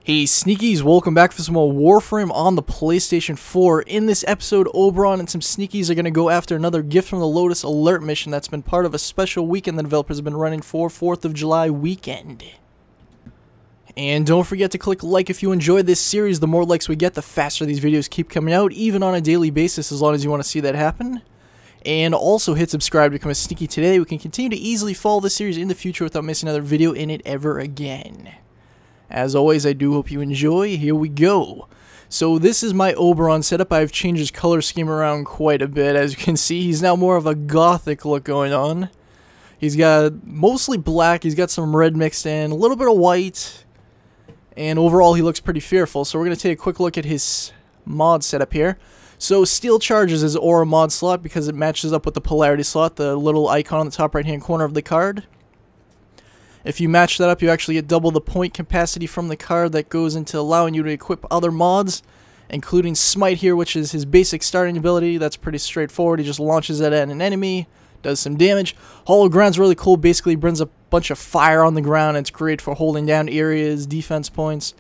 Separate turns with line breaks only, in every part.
Hey sneakies, welcome back for some more Warframe on the PlayStation 4. In this episode, Oberon and some sneakies are going to go after another gift from the Lotus alert mission that's been part of a special weekend the developers have been running for 4th of July weekend. And don't forget to click like if you enjoyed this series. The more likes we get, the faster these videos keep coming out, even on a daily basis, as long as you want to see that happen. And also hit subscribe to become a sneaky today. We can continue to easily follow this series in the future without missing another video in it ever again. As always, I do hope you enjoy. Here we go. So this is my Oberon setup. I've changed his color scheme around quite a bit. As you can see, he's now more of a gothic look going on. He's got mostly black, he's got some red mixed in, a little bit of white, and overall he looks pretty fearful. So we're going to take a quick look at his mod setup here. So Steel charges his aura mod slot because it matches up with the polarity slot, the little icon on the top right hand corner of the card. If you match that up, you actually get double the point capacity from the card that goes into allowing you to equip other mods, including Smite here, which is his basic starting ability. That's pretty straightforward. He just launches it at an enemy, does some damage. Hollow Ground's really cool. Basically brings a bunch of fire on the ground. It's great for holding down areas, defense points.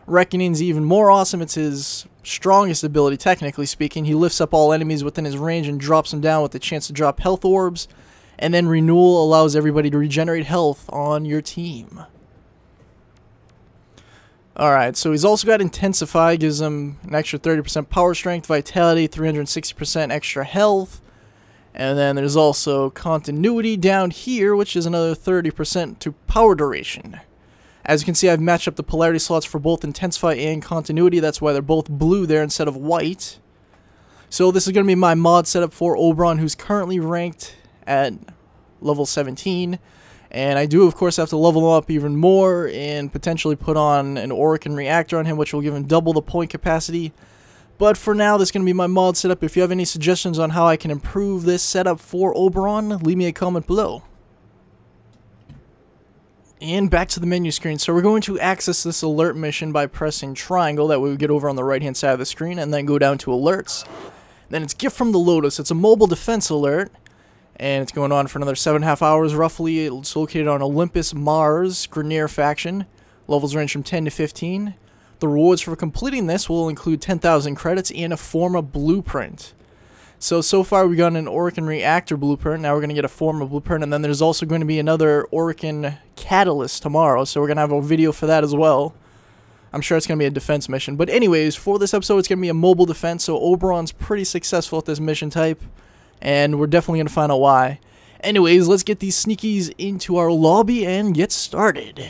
Reckoning's even more awesome. It's his strongest ability, technically speaking. He lifts up all enemies within his range and drops them down with the chance to drop health orbs. And then Renewal allows everybody to regenerate health on your team. Alright, so he's also got Intensify, gives him an extra 30% power strength, vitality, 360% extra health. And then there's also Continuity down here, which is another 30% to power duration. As you can see, I've matched up the polarity slots for both Intensify and Continuity. That's why they're both blue there instead of white. So this is going to be my mod setup for Oberon, who's currently ranked at level 17, and I do of course have to level him up even more and potentially put on an Orokin reactor on him, which will give him double the point capacity. But for now, this is going to be my mod setup. If you have any suggestions on how I can improve this setup for Oberon, leave me a comment below. And back to the menu screen. So we're going to access this alert mission by pressing triangle. That way we get over on the right hand side of the screen and then go down to alerts. Then it's gift from the Lotus. It's a mobile defense alert, and it's going on for another 7.5 hours roughly. It's located on Olympus, Mars, Grenier faction. Levels range from 10 to 15. The rewards for completing this will include 10,000 credits and a Forma blueprint. So far we've got an Orokin reactor blueprint. Now we're going to get a Forma blueprint, and then there's also going to be another Orokin catalyst tomorrow. So we're going to have a video for that as well. I'm sure it's going to be a defense mission. But anyways, for this episode it's going to be a mobile defense. So Oberon's pretty successful at this mission type, and we're definitely going to find out why. Anyways, let's get these sneakies into our lobby and get started.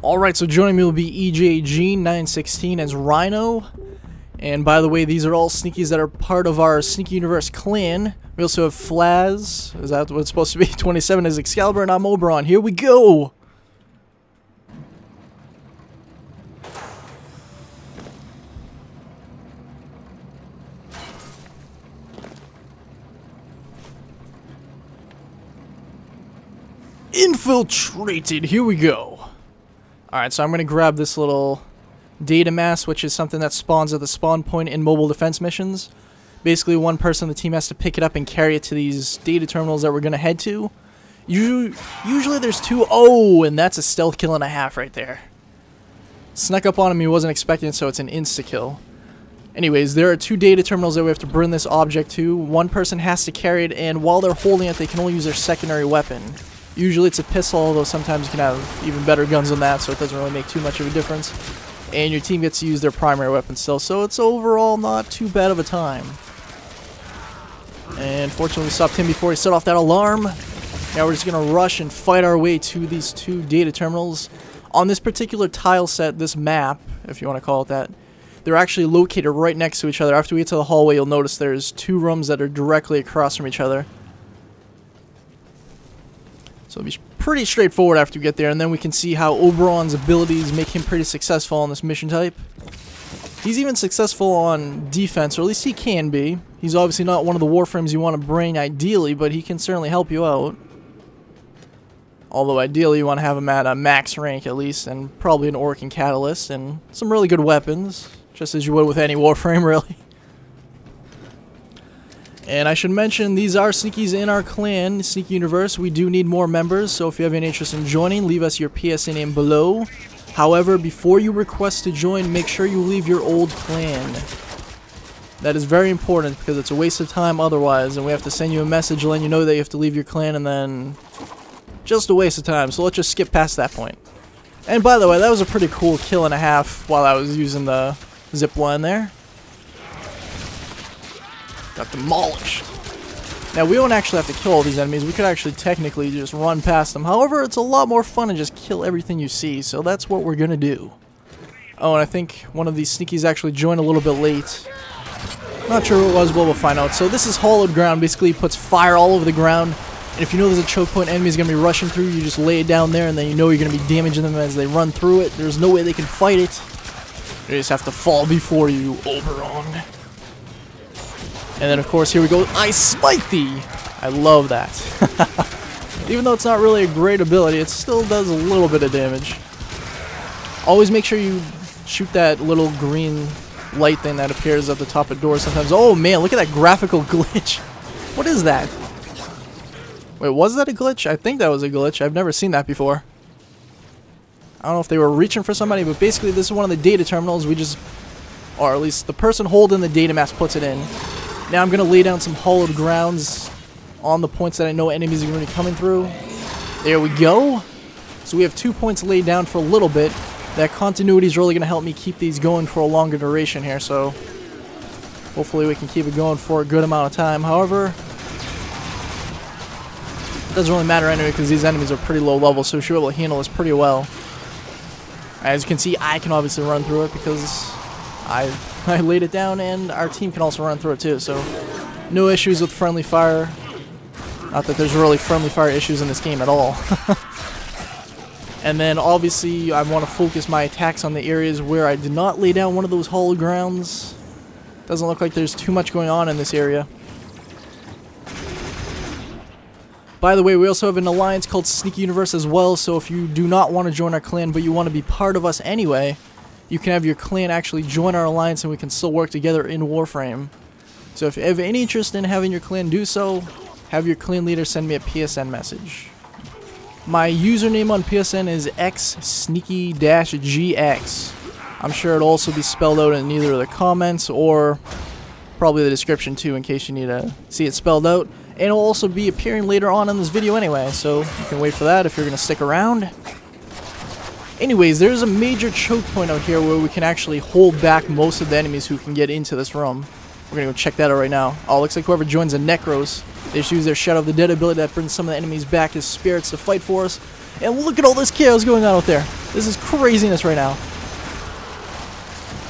Alright, so joining me will be EJG916 as Rhino. And by the way, these are all sneakies that are part of our Sneaky Universe clan. We also have Flaz, is that what it's supposed to be? 27 is Excalibur, and I'm Oberon. Here we go! Infiltrated, here we go. Alright, so I'm going to grab this little data mass, which is something that spawns at the spawn point in mobile defense missions. Basically, one person on the team has to pick it up and carry it to these data terminals that we're going to head to. Usually there's two. Oh, and that's a stealth kill and a half right there. Snuck up on him, he wasn't expecting it, so it's an insta-kill. Anyways, there are two data terminals that we have to bring this object to. One person has to carry it, and while they're holding it, they can only use their secondary weapon. Usually it's a pistol, although sometimes you can have even better guns than that, so it doesn't really make too much of a difference. And your team gets to use their primary weapon still, so it's overall not too bad of a time. And fortunately we stopped him before he set off that alarm. Now we're just going to rush and fight our way to these two data terminals. On this particular tile set, this map, if you want to call it that, they're actually located right next to each other. After we get to the hallway, you'll notice there's two rooms that are directly across from each other. So it'll be pretty straightforward after we get there, and then we can see how Oberon's abilities make him pretty successful on this mission type. He's even successful on defense, or at least he can be. He's obviously not one of the Warframes you want to bring ideally, but he can certainly help you out. Although ideally you want to have him at a max rank at least, and probably an Orokin catalyst, and some really good weapons, just as you would with any Warframe really. And I should mention, these are sneakies in our clan, Sneaky Universe. We do need more members, so if you have any interest in joining, leave us your PSN name below. However, before you request to join, make sure you leave your old clan. That is very important because it's a waste of time otherwise, and we have to send you a message letting you know that you have to leave your clan, and then just a waste of time. So let's just skip past that point. And by the way, that was a pretty cool kill and a half while I was using the zip line there. Got demolished. Now, we don't actually have to kill all these enemies. We could actually technically just run past them. However, it's a lot more fun to just kill everything you see, so that's what we're going to do. Oh, and I think one of these sneakies actually joined a little bit late. Not sure who it was, but we'll find out. So this is hollowed ground. Basically, it puts fire all over the ground. And if you know there's a choke point enemy is going to be rushing through, you just lay it down there, and then you know you're going to be damaging them as they run through it. There's no way they can fight it. They just have to fall before you, Oberon. And then, of course, here we go. I smite thee! I love that. Even though it's not really a great ability, it still does a little bit of damage. Always make sure you shoot that little green light thing that appears at the top of doors sometimes. Oh, man, look at that graphical glitch. What is that? Wait, was that a glitch? I think that was a glitch. I've never seen that before. I don't know if they were reaching for somebody, but basically this is one of the data terminals. We just, or at least the person holding the data mask puts it in. Now I'm going to lay down some hollowed grounds on the points that I know enemies are going to be coming through. There we go. So we have 2 points laid down for a little bit. That continuity is really going to help me keep these going for a longer duration here, so hopefully we can keep it going for a good amount of time. However, it doesn't really matter anyway because these enemies are pretty low level, so we should be able to handle this pretty well. As you can see, I can obviously run through it because I laid it down, and our team can also run through it too, so no issues with friendly fire. Not that there's really friendly fire issues in this game at all. And then obviously I want to focus my attacks on the areas where I did not lay down one of those hollow grounds. Doesn't look like there's too much going on in this area. By the way, we also have an alliance called Sneaky Universe as well, so if you do not want to join our clan but you want to be part of us anyway, you can have your clan actually join our alliance and we can still work together in Warframe. So if you have any interest in having your clan do so, have your clan leader send me a PSN message. My username on PSN is xsneaky-gx. I'm sure it'll also be spelled out in either the comments or probably the description too in case you need to see it spelled out. And it'll also be appearing later on in this video anyway, so you can wait for that if you're going to stick around. Anyways, there's a major choke point out here where we can actually hold back most of the enemies who can get into this room. We're going to go check that out right now. Oh, looks like whoever joins the Necros, they just use their Shadow of the Dead ability that brings some of the enemies back as spirits to fight for us. And look at all this chaos going on out there. This is craziness right now.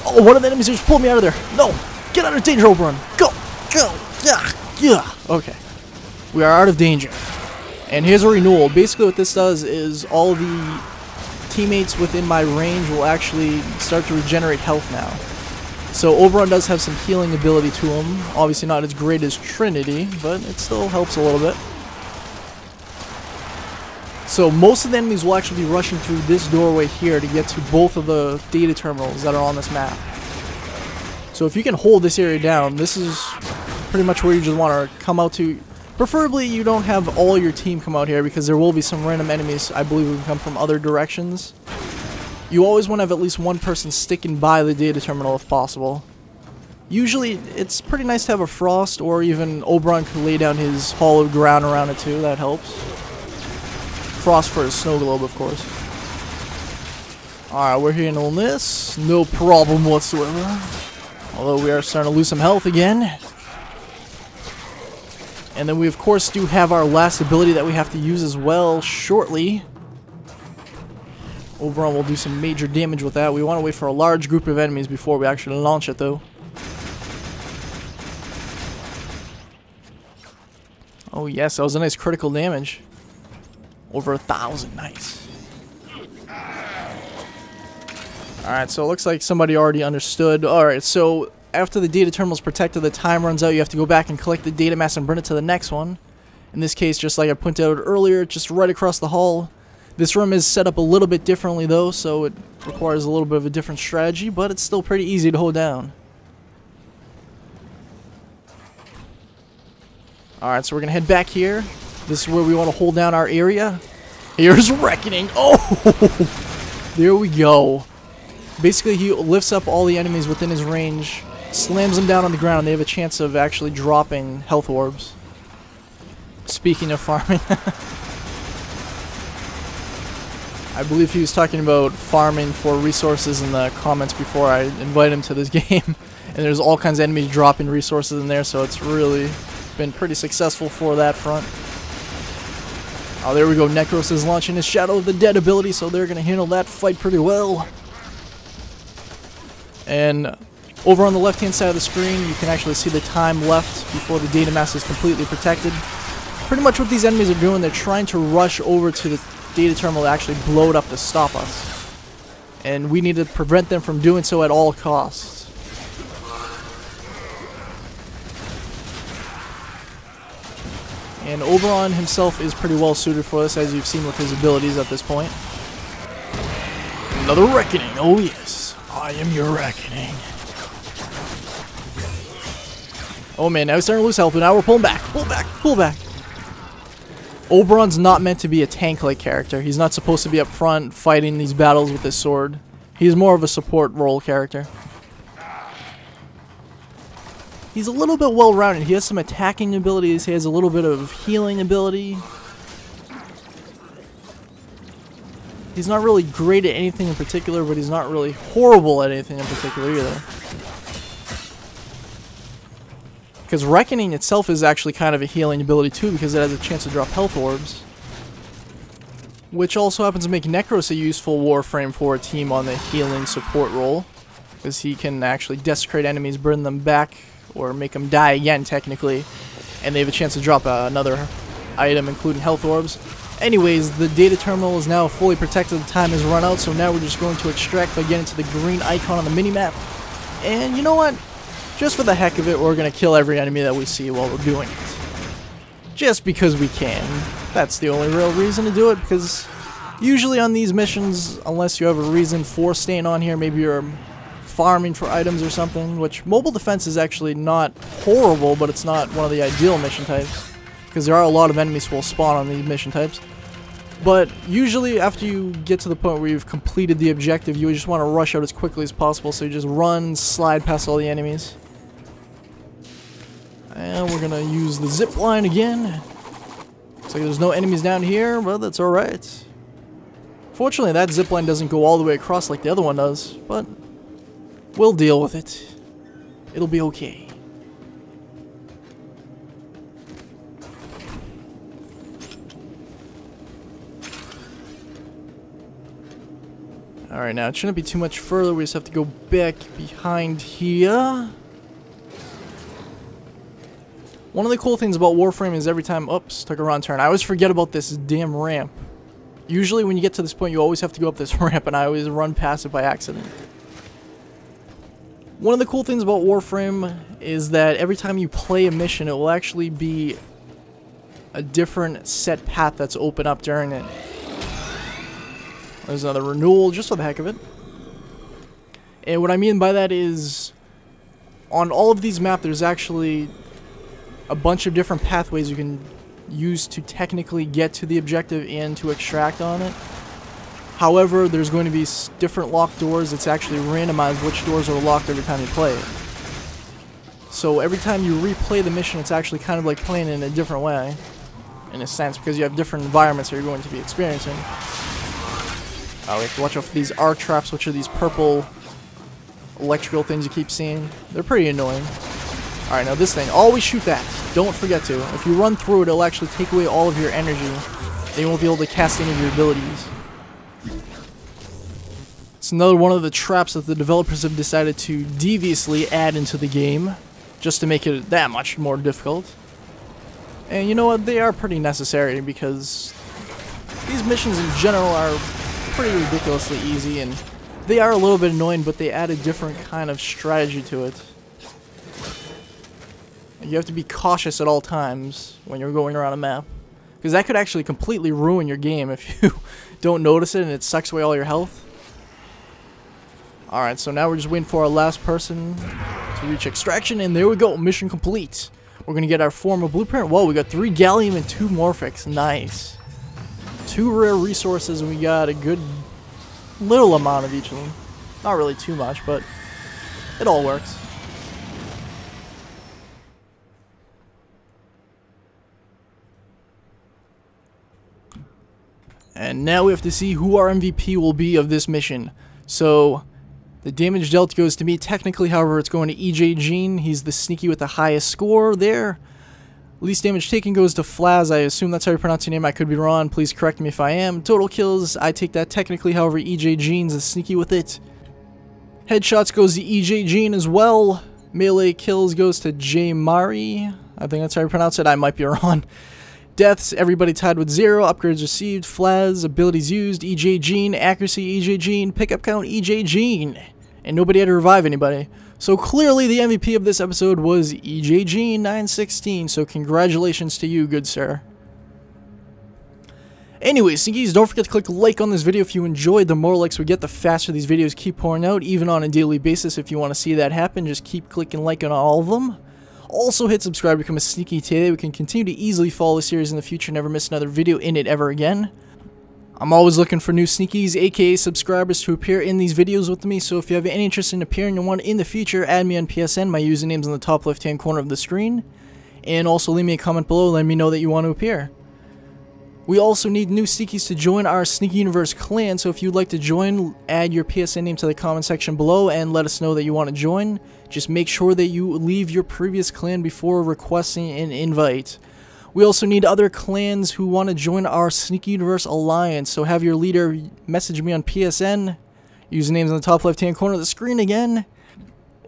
Oh, one of the enemies just pulled me out of there. No! Get out of danger, Oberon! Go! Go! Yeah! Yeah! Okay. We are out of danger. And here's a renewal. Basically what this does is all the teammates within my range will actually start to regenerate health now. So Oberon does have some healing ability to him. Obviously not as great as Trinity, but it still helps a little bit. So most of the enemies will actually be rushing through this doorway here to get to both of the data terminals that are on this map. So if you can hold this area down, this is pretty much where you just want to come out to. Preferably you don't have all your team come out here because there will be some random enemies I believe who can come from other directions. You always want to have at least one person sticking by the data terminal if possible. Usually it's pretty nice to have a Frost, or even Oberon could lay down his hollowed ground around it too, that helps. Frost for his snow globe, of course. Alright, we're handling this, no problem whatsoever. Although we are starting to lose some health again. And then we of course do have our last ability that we have to use as well shortly. Oberon will do some major damage with that. We want to wait for a large group of enemies before we actually launch it though. Oh yes, that was a nice critical damage. Over 1,000, nice. Alright, so it looks like somebody already understood. Alright, so after the data terminal is protected, the time runs out, you have to go back and collect the data mass and bring it to the next one. In this case, just like I pointed out earlier, just right across the hall. This room is set up a little bit differently though, so it requires a little bit of a different strategy, but it's still pretty easy to hold down. Alright, so we're gonna head back here. This is where we want to hold down our area. Here's Reckoning. Oh! There we go. Basically, he lifts up all the enemies within his range, slams them down on the ground, and they have a chance of actually dropping health orbs. Speaking of farming, I believe he was talking about farming for resources in the comments before I invited him to this game. And there's all kinds of enemies dropping resources in there, so it's really been pretty successful for that front. Oh, there we go. Necros is launching his Shadow of the Dead ability, so they're going to handle that fight pretty well. And over on the left-hand side of the screen, you can actually see the time left before the data mass is completely protected. Pretty much what these enemies are doing, they're trying to rush over to the data terminal to actually blow it up to stop us. And we need to prevent them from doing so at all costs. And Oberon himself is pretty well suited for this, as you've seen with his abilities at this point. Another reckoning, oh yes. I am your reckoning. Oh man, now he's starting to lose health, but now we're pulling back. Pull back, pull back. Oberon's not meant to be a tank-like character. He's not supposed to be up front fighting these battles with his sword. He's more of a support role character. He's a little bit well-rounded. He has some attacking abilities. He has a little bit of healing ability. He's not really great at anything in particular, but he's not really horrible at anything in particular either. Because Reckoning itself is actually kind of a healing ability too, because it has a chance to drop health orbs. Which also happens to make Necros a useful Warframe for a team on the healing support role. Because he can actually desecrate enemies, burn them back, or make them die again technically. And they have a chance to drop another item, including health orbs. Anyways, the data terminal is now fully protected. The time has run out, so now we're just going to extract by getting to the green icon on the minimap. And you know what? Just for the heck of it, we're going to kill every enemy that we see while we're doing it. Just because we can. That's the only real reason to do it, because usually on these missions, unless you have a reason for staying on here, maybe you're farming for items or something, which mobile defense is actually not horrible, but it's not one of the ideal mission types, because there are a lot of enemies who will spawn on these mission types. But usually after you get to the point where you've completed the objective, you just want to rush out as quickly as possible, so you just run, slide past all the enemies. And we're going to use the zip line again. Looks like there's no enemies down here, but that's alright. Fortunately, that zip line doesn't go all the way across like the other one does, but we'll deal with it. It'll be okay. Alright, now it shouldn't be too much further. We just have to go back behind here. One of the cool things about Warframe is every time... Oops, took a wrong turn. I always forget about this damn ramp. Usually when you get to this point, you always have to go up this ramp, and I always run past it by accident. One of the cool things about Warframe is that every time you play a mission, it will actually be a different set path that's open up during it. There's another renewal, just for the heck of it. And what I mean by that is, on all of these maps, there's actually a bunch of different pathways you can use to technically get to the objective and to extract on it. However, there's going to be different locked doors. It's actually randomized which doors are locked every time you play it. So every time you replay the mission, it's actually kind of like playing in a different way, in a sense, because you have different environments that you're going to be experiencing. We have to watch out for these arc traps, which are these purple electrical things you keep seeing. They're pretty annoying. Alright, now this thing, always shoot that. Don't forget to. If you run through it, it'll actually take away all of your energy. Then you won't be able to cast any of your abilities. It's another one of the traps that the developers have decided to deviously add into the game, just to make it that much more difficult. And you know what? They are pretty necessary, because these missions in general are pretty ridiculously easy, and they are a little bit annoying, but they add a different kind of strategy to it. You have to be cautious at all times when you're going around a map, because that could actually completely ruin your game if you don't notice it and it sucks away all your health. Alright, so now we're just waiting for our last person to reach extraction, and there we go, mission complete. We're going to get our formal blueprint. Whoa, we got 3 gallium and 2 morphics. Nice. 2 rare resources, and we got a good little amount of each of them. Not really too much, but it all works. And now we have to see who our MVP will be of this mission. So, the damage dealt goes to me. Technically, however, it's going to EJ Jean. He's the sneaky with the highest score there. Least damage taken goes to Flaz. I assume that's how you pronounce your name. I could be wrong. Please correct me if I am. Total kills, I take that technically. However, EJ Jean's the sneaky with it. Headshots goes to EJ Jean as well. Melee kills goes to J Mari. I think that's how you pronounce it. I might be wrong. Deaths, everybody tied with 0. Upgrades received, Flaz, abilities used, EJ Jean, accuracy, EJ Jean, pickup count, EJ Jean. And nobody had to revive anybody. So clearly the MVP of this episode was EJ Jean 916, so congratulations to you, good sir. Anyways, sneakies, don't forget to click like on this video if you enjoyed. The more likes we get, the faster these videos keep pouring out, even on a daily basis. If you want to see that happen, just keep clicking like on all of them. Also hit subscribe to become a sneaky today. We can continue to easily follow the series in the future, never miss another video in it ever again. I'm always looking for new sneakies, aka subscribers, to appear in these videos with me, so if you have any interest in appearing in one in the future, add me on PSN. My username's in the top left hand corner of the screen. And also leave me a comment below, letting me know that you want to appear. We also need new sneakies to join our Sneaky Universe clan, so if you'd like to join, add your PSN name to the comment section below and let us know that you want to join. Just make sure that you leave your previous clan before requesting an invite. We also need other clans who want to join our Sneaky Universe Alliance, so have your leader message me on PSN. Username's in the top left hand corner of the screen again.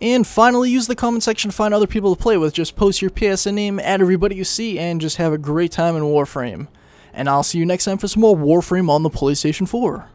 And finally, use the comment section to find other people to play with. Just post your PSN name, add everybody you see, and just have a great time in Warframe. And I'll see you next time for some more Warframe on the PlayStation 4.